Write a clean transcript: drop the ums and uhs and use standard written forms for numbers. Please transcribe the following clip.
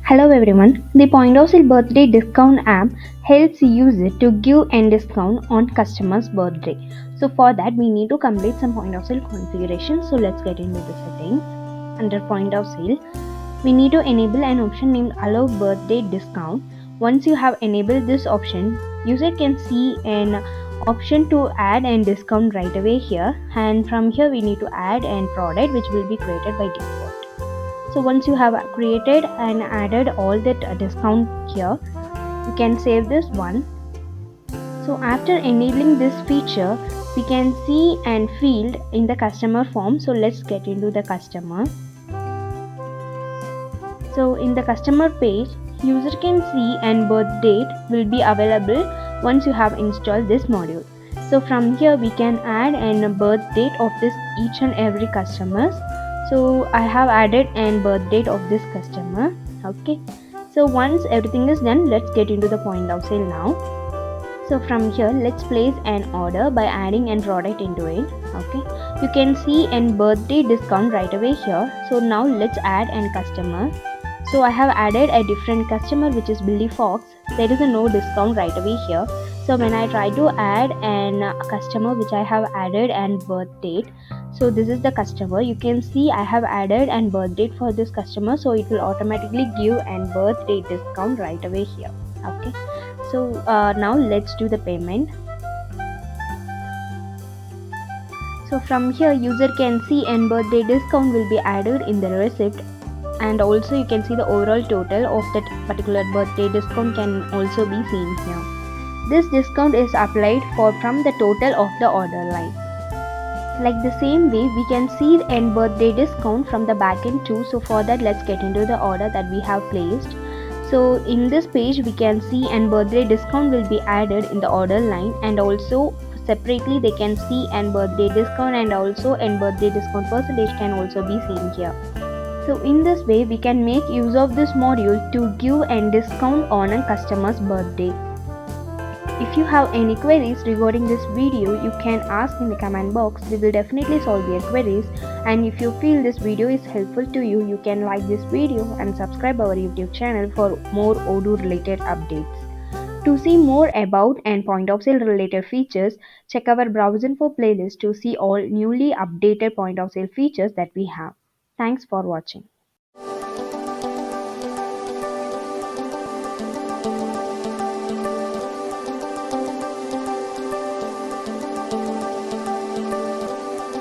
Hello everyone. The Point of Sale Birthday Discount app helps users to give a discount on customers' birthday. So for that we need to complete some point of sale configuration. So let's get into the settings. Under point of sale, we need to enable an option named Allow Birthday Discount. Once you have enabled this option, user can see an option to add and discount right away here, and from here we need to add an product which will be created by default. So once you have created and added all that discount here, you can save this one. So after enabling this feature, we can see and field in the customer form. So let's get into the customer. So in the customer page, user can see and birth date will be available once you have installed this module. So from here we can add and birth date of this each and every customers. So I have added and birth date of this customer. Okay, so once everything is done, let's get into the point of sale now. So from here, let's place an order by adding an product into it. Okay, you can see an birthday discount right away here. So now let's add an customer. So I have added a different customer, which is Billy Fox. There is a no discount right away here. So when I try to add an customer which I have added and birth date, so this is the customer. You can see I have added and birth date for this customer, so it will automatically give an birth date discount right away here. Okay, so now let's do the payment. So from here, user can see and birthday discount will be added in the receipt, and also you can see the overall total of that particular birthday discount can also be seen here. This discount is applied from the total of the order line. Like the same way, we can see and birthday discount from the backend too. So for that, let's get into the order that we have placed. So in this page, we can see and birthday discount will be added in the order line, and also separately they can see and birthday discount, and also and birthday discount percentage can also be seen here. So in this way, we can make use of this module to give a discount on a customer's birthday. If you have any queries regarding this video, you can ask in the comment box. We will definitely solve your queries. And if you feel this video is helpful to you, you can like this video and subscribe our YouTube channel for more Odoo related updates. To see more about and point of sale related features, check our BrowseInfo playlist to see all newly updated point of sale features that we have. Thanks for watching.